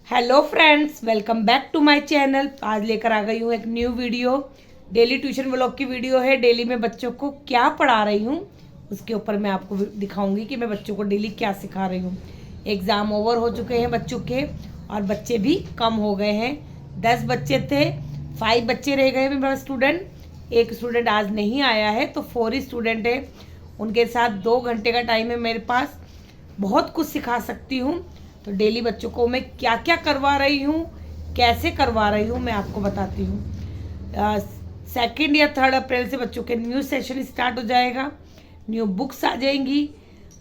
Hello friends, welcome back to my channel. आज लेकर आ गई हूँ एक new video. Daily tuition vlog की वीडियो है। डेली मैं बच्चों को क्या पढ़ा रही हूँ उसके ऊपर मैं आपको दिखाऊंगी कि मैं बच्चों को डेली क्या सिखा रही हूँ। एग्ज़ाम ओवर हो चुके हैं बच्चों के और बच्चे भी कम हो गए हैं। 10 बच्चे थे, 5 बच्चे रह गए मेरा स्टूडेंट। एक स्टूडेंट आज नहीं आया है तो 4 ही स्टूडेंट है। उनके साथ 2 घंटे का टाइम है मेरे पास। बहुत कुछ सिखा सकती हूँ। तो डेली बच्चों को मैं क्या क्या करवा रही हूँ, कैसे करवा रही हूँ, मैं आपको बताती हूँ। 2 या 3 अप्रैल से बच्चों के न्यू सेशन स्टार्ट हो जाएगा। न्यू बुक्स आ जाएंगी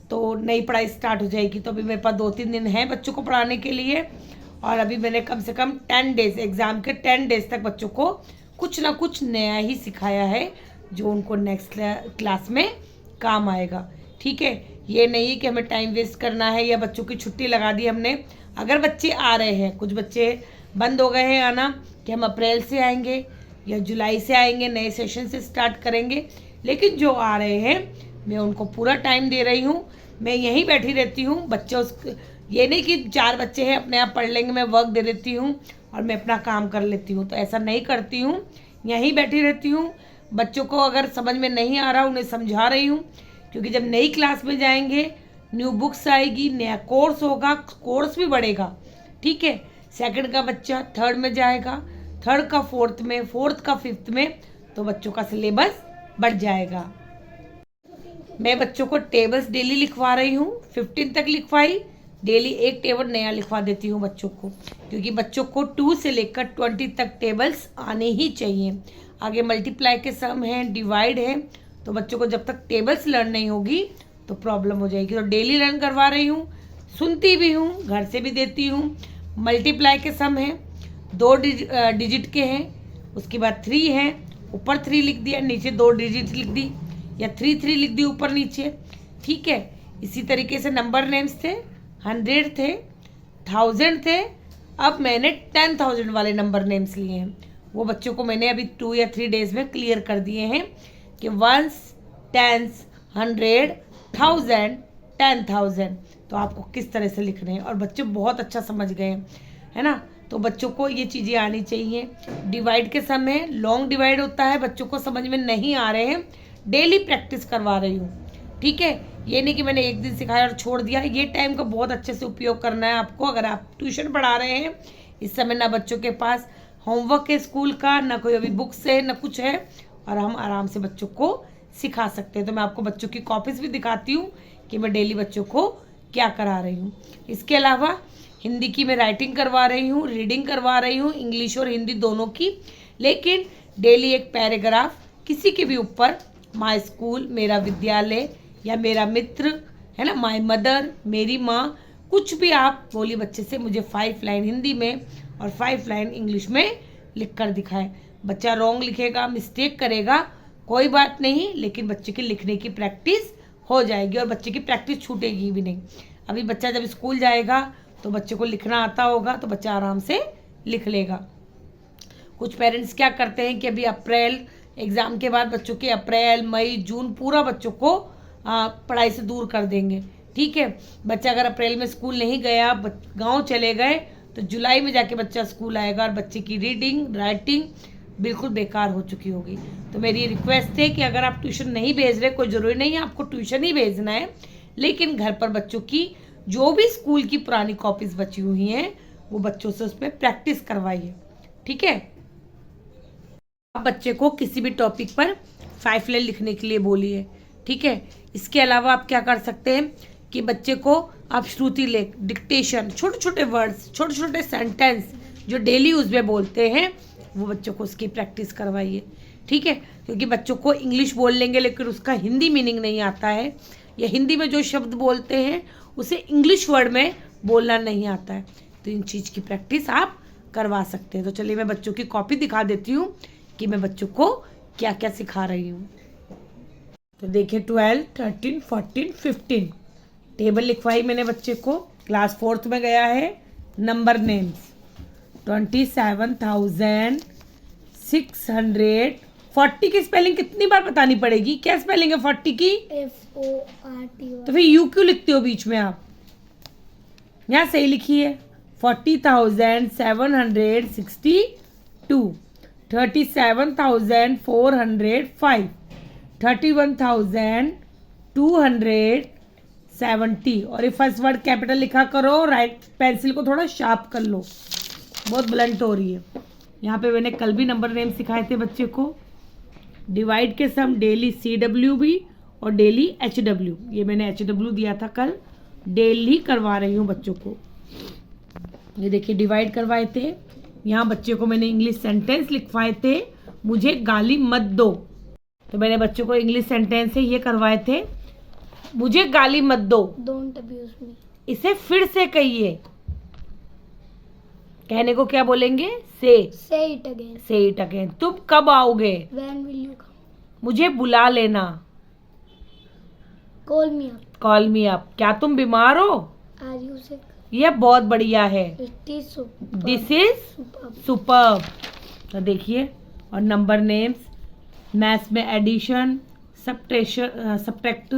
तो नई पढ़ाई स्टार्ट हो जाएगी। तो अभी मेरे पास 2-3 दिन हैं बच्चों को पढ़ाने के लिए। और अभी मैंने कम से कम 10 डेज, एग्ज़ाम के 10 डेज तक बच्चों को कुछ ना कुछ नया ही सिखाया है जो उनको नेक्स्ट क्लास में काम आएगा। ठीक है, ये नहीं कि हमें टाइम वेस्ट करना है या बच्चों की छुट्टी लगा दी हमने। अगर बच्चे आ रहे हैं, कुछ बच्चे बंद हो गए हैं आना कि हम अप्रैल से आएंगे या जुलाई से आएंगे, नए सेशन से स्टार्ट करेंगे, लेकिन जो आ रहे हैं मैं उनको पूरा टाइम दे रही हूँ। मैं यहीं बैठी रहती हूँ। बच्चे ये नहीं कि 4 बच्चे हैं अपने आप पढ़ लेंगे, मैं वर्क दे देती हूँ और मैं अपना काम कर लेती हूँ, तो ऐसा नहीं करती हूँ। यहीं बैठी रहती हूँ। बच्चों को अगर समझ में नहीं आ रहा उन्हें समझा रही हूँ, क्योंकि जब नई क्लास में जाएंगे, न्यू बुक्स आएगी, नया कोर्स होगा, कोर्स भी बढ़ेगा। ठीक है, 2nd का बच्चा 3rd में जाएगा, 3rd का 4th में, 4th का 5th में, तो बच्चों का सिलेबस बढ़ जाएगा। मैं बच्चों को टेबल्स डेली लिखवा रही हूँ। 15 तक लिखवाई, डेली एक टेबल नया लिखवा देती हूँ बच्चों को, क्योंकि बच्चों को 2 से लेकर 20 तक टेबल्स आने ही चाहिए। आगे मल्टीप्लाई के सम है, डिवाइड है, तो बच्चों को जब तक टेबल्स लर्न नहीं होगी तो प्रॉब्लम हो जाएगी। तो डेली लर्न करवा रही हूँ, सुनती भी हूँ, घर से भी देती हूँ। मल्टीप्लाई के सम है, 2 डिजिट के हैं, उसके बाद 3 है, ऊपर 3 लिख दिया, नीचे 2 डिजिट लिख दी, या 3 लिख दी ऊपर नीचे। ठीक है, इसी तरीके से नंबर नेम्स थे, 100 थे, 1000 थे। अब मैंने 10,000 वाले नंबर नेम्स लिए हैं। वो बच्चों को मैंने अभी 2 या 3 डेज में क्लियर कर दिए हैं कि 1s, 10s, 100, 1000, 10,000 तो आपको किस तरह से लिखने हैं। और बच्चे बहुत अच्छा समझ गए हैं, है ना। तो बच्चों को ये चीज़ें आनी चाहिए। डिवाइड के समय लॉन्ग डिवाइड होता है, बच्चों को समझ में नहीं आ रहे हैं, डेली प्रैक्टिस करवा रही हूँ। ठीक है, ये नहीं कि मैंने एक दिन सिखाया और छोड़ दिया। ये टाइम का बहुत अच्छे से उपयोग करना है आपको। अगर आप ट्यूशन पढ़ा रहे हैं, इस समय ना बच्चों के पास होमवर्क है स्कूल का, ना कोई अभी बुक्स है, ना कुछ है, और हम आराम से बच्चों को सिखा सकते हैं। तो मैं आपको बच्चों की कॉपीज़ भी दिखाती हूँ कि मैं डेली बच्चों को क्या करा रही हूँ। इसके अलावा हिंदी की मैं राइटिंग करवा रही हूँ, रीडिंग करवा रही हूँ, इंग्लिश और हिंदी दोनों की। लेकिन डेली एक पैराग्राफ किसी के भी ऊपर, माय स्कूल, मेरा विद्यालय, या मेरा मित्र, है ना, माय मदर, मेरी माँ, कुछ भी आप बोलिए बच्चे से, मुझे 5 लाइन हिंदी में और 5 लाइन इंग्लिश में लिख कर दिखाएं। बच्चा रॉन्ग लिखेगा, मिस्टेक करेगा, कोई बात नहीं, लेकिन बच्चे की लिखने की प्रैक्टिस हो जाएगी और बच्चे की प्रैक्टिस छूटेगी भी नहीं। अभी बच्चा जब स्कूल जाएगा तो बच्चे को लिखना आता होगा, तो बच्चा आराम से लिख लेगा। कुछ पेरेंट्स क्या करते हैं कि अभी अप्रैल एग्ज़ाम के बाद बच्चों के अप्रैल, मई, जून पूरा बच्चों को पढ़ाई से दूर कर देंगे। ठीक है, बच्चा अगर अप्रैल में स्कूल नहीं गया, गांव चले गए, तो जुलाई में जाके बच्चा स्कूल आएगा और बच्चे की रीडिंग, राइटिंग बिल्कुल बेकार हो चुकी होगी। तो मेरी रिक्वेस्ट है कि अगर आप ट्यूशन नहीं भेज रहे, कोई ज़रूरी नहीं है आपको ट्यूशन ही भेजना है, लेकिन घर पर बच्चों की जो भी स्कूल की पुरानी कॉपीज़ बची हुई हैं वो बच्चों से उसमें प्रैक्टिस करवाइए। ठीक है, आप बच्चे को किसी भी टॉपिक पर 5 लाइन लिखने के लिए बोलिए। ठीक है, इसके अलावा आप क्या कर सकते हैं कि बच्चे को आप श्रुति लेख, डिक्टेशन, छोटे छोटे वर्ड्स, छोटे छोटे सेंटेंस जो डेली उसमें बोलते हैं, वो बच्चों को उसकी प्रैक्टिस करवाइए। ठीक है, क्योंकि बच्चों को इंग्लिश बोल लेंगे लेकिन उसका हिंदी मीनिंग नहीं आता है, या हिंदी में जो शब्द बोलते हैं उसे इंग्लिश वर्ड में बोलना नहीं आता है, तो इन चीज़ की प्रैक्टिस आप करवा सकते हैं। तो चलिए मैं बच्चों की कॉपी दिखा देती हूँ कि मैं बच्चों को क्या क्या सिखा रही हूँ। तो देखिए 12, 13, 14, 15 टेबल लिखवाई मैंने बच्चे को। क्लास 4th में गया है। Number names 27,600। 40 की स्पेलिंग कितनी बार बतानी पड़ेगी? क्या स्पेलिंग है 40 की? FORT। तो फिर यू क्यों लिखते हो बीच में? आप यहाँ सही लिखी है 40,762, 37,405, 31,270। और ये फर्स्ट वर्ड कैपिटल लिखा करो। राइट पेंसिल को थोड़ा शार्प कर लो, बहुत ब्लंट हो रही है। यहाँ पे मैंने कल भी नंबर नेम सिखाए थे बच्चे को। डिवाइड के सम डेली CWB और डेली HW, ये मैंने HW दिया था कल, डेली करवा रही हूँ बच्चों को। ये देखिए डिवाइड करवाए थे। यहाँ बच्चे को मैंने इंग्लिश सेंटेंस लिखवाए थे, मुझे गाली मत दो। तो मैंने बच्चों को इंग्लिश सेंटेंस से ये करवाए थे, मुझे गाली मत दो। Don't abuse me. इसे फिर से कहिए, कहने को क्या बोलेंगे? Say it again. Say it again. तुम कब आओगे? When will you come? मुझे बुला लेना। Call me up. Call me up. क्या तुम बीमार हो? Are you sick? यह बहुत बढ़िया है। It is super. This is superb. तो देखिए, और नंबर नेम्स, मैथ्स में addition, subtract,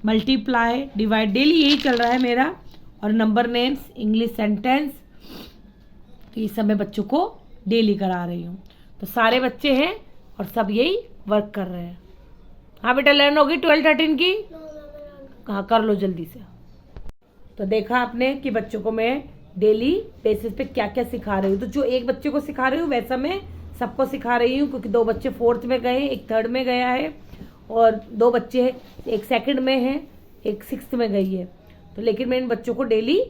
multiply, divide, daily यही चल रहा है मेरा। और नंबर नेम्स, इंग्लिश सेंटेंस, तो ये सब मैं बच्चों को डेली करा रही हूँ। तो सारे बच्चे हैं और सब यही वर्क कर रहे हैं। हाँ बेटा, लर्न होगी 12-13 की? हाँ, कर लो जल्दी से। तो देखा आपने कि बच्चों को मैं डेली बेसिस पे क्या क्या सिखा रही हूँ। तो जो एक बच्चे को सिखा रही हूँ वैसा मैं सबको सिखा रही हूँ, क्योंकि 2 बच्चे 4th में गए, एक 3rd में गया है और 2 बच्चे, एक 2nd में है, एक 6th में गई है। तो लेकिन मैं इन बच्चों को डेली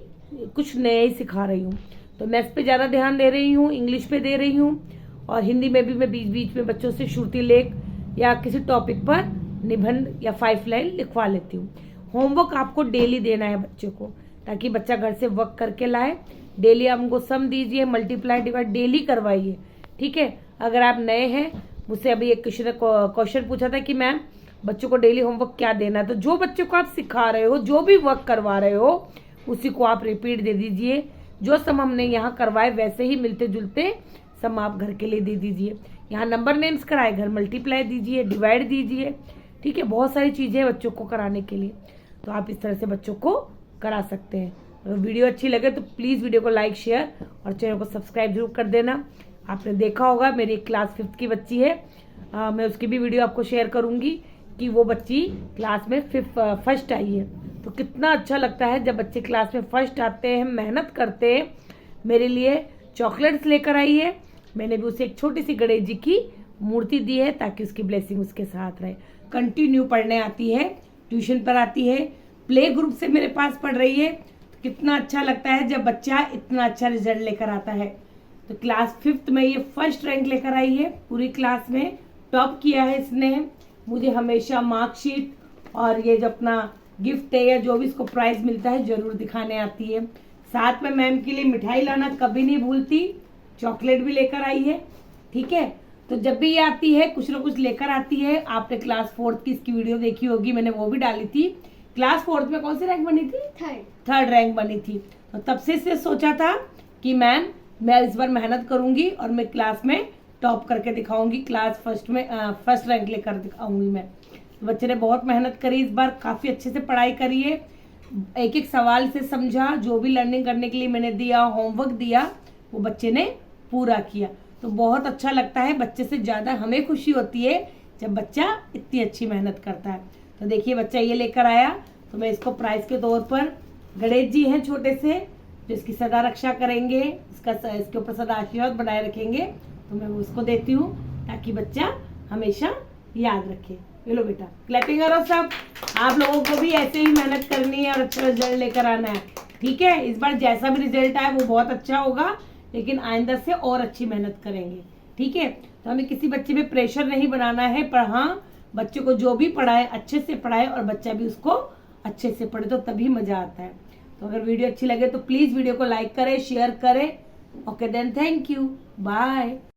कुछ नया ही सिखा रही हूँ। तो मैथ्स पे ज़्यादा ध्यान दे रही हूँ, इंग्लिश पे दे रही हूँ, और हिंदी में भी मैं बीच बीच में बच्चों से श्रुति लेख या किसी टॉपिक पर निबंध या 5 लाइन लिखवा लेती हूँ। होमवर्क आपको डेली देना है बच्चों को, ताकि बच्चा घर से वर्क करके लाए। डेली आप उनको सम दीजिए, मल्टीप्लाई, डिवाइड डेली करवाइए, ठीक है। अगर आप नए हैं, मुझसे अभी एक क्वेश्चन पूछा था कि मैम बच्चों को डेली होमवर्क क्या देना है, तो जो बच्चों को आप सिखा रहे हो, जो भी वर्क करवा रहे हो, उसी को आप रिपीट दे दीजिए। जो सम हमने यहाँ करवाए वैसे ही मिलते जुलते सम आप घर के लिए दे दीजिए। यहाँ नंबर नेम्स कराए, घर मल्टीप्लाई दीजिए, डिवाइड दीजिए, ठीक है। बहुत सारी चीज़ें हैं बच्चों को कराने के लिए, तो आप इस तरह से बच्चों को करा सकते हैं। अगर वीडियो अच्छी लगे तो प्लीज़ वीडियो को लाइक, शेयर और चैनल को सब्सक्राइब जरूर कर देना। आपने देखा होगा मेरी क्लास 5th की बच्ची है, मैं उसकी भी वीडियो आपको शेयर करूंगी कि वो बच्ची क्लास में फर्स्ट आई है। तो कितना अच्छा लगता है जब बच्चे क्लास में फर्स्ट आते हैं, मेहनत करते हैं। मेरे लिए चॉकलेट्स लेकर आई है। मैंने भी उसे एक छोटी सी गणेश जी की मूर्ति दी है, ताकि उसकी ब्लेसिंग उसके साथ रहे। कंटिन्यू पढ़ने आती है, ट्यूशन पर आती है, प्ले ग्रुप से मेरे पास पढ़ रही है। तो कितना अच्छा लगता है जब बच्चा इतना अच्छा रिजल्ट लेकर आता है। तो क्लास 5th में ये फर्स्ट रैंक लेकर आई है, पूरी क्लास में टॉप किया है इसने। मुझे हमेशा मार्कशीट और ये जो अपना गिफ्ट है या जो भी इसको प्राइज मिलता है जरूर दिखाने आती है। साथ में मैम के लिए मिठाई लाना कभी नहीं भूलती, चॉकलेट भी लेकर आई है, ठीक है। तो जब भी ये आती है कुछ ना कुछ लेकर आती है। आपने क्लास 4th की इसकी वीडियो देखी होगी, मैंने वो भी डाली थी। क्लास 4th में कौन सी रैंक बनी थी? थर्ड रैंक बनी थी। तो तब से सोचा था कि मैम मैं इस बार मेहनत करूंगी और मैं क्लास में टॉप करके दिखाऊंगी, क्लास फर्स्ट में फर्स्ट रैंक लेकर दिखाऊंगी मैं। तो बच्चे ने बहुत मेहनत करी इस बार, काफ़ी अच्छे से पढ़ाई करी है, एक एक सवाल से समझा। जो भी लर्निंग करने के लिए मैंने दिया, होमवर्क दिया, वो बच्चे ने पूरा किया। तो बहुत अच्छा लगता है, बच्चे से ज़्यादा हमें खुशी होती है जब बच्चा इतनी अच्छी मेहनत करता है। तो देखिए बच्चा ये लेकर आया, तो मैं इसको प्राइज के तौर पर, गणेश जी हैं छोटे से जो इसकी सदा रक्षा करेंगे, इसके ऊपर सदा आशीर्वाद बनाए रखेंगे, तो मैं उसको देती हूँ ताकि बच्चा हमेशा याद रखे। ये लो बेटा, क्लैपिंग करो सब। आप लोगों को भी ऐसे ही मेहनत करनी है और अच्छा रिजल्ट लेकर आना है, ठीक है। इस बार जैसा भी रिजल्ट आए वो बहुत अच्छा होगा, लेकिन आइंदा से और अच्छी मेहनत करेंगे, ठीक है। तो हमें किसी बच्चे पे प्रेशर नहीं बनाना है, पर हाँ बच्चे को जो भी पढ़ाए अच्छे से पढ़ाए और बच्चा भी उसको अच्छे से पढ़े, तो तभी मजा आता है। तो अगर वीडियो अच्छी लगे तो प्लीज वीडियो को लाइक करें, शेयर करें। Okay then, thank you, bye.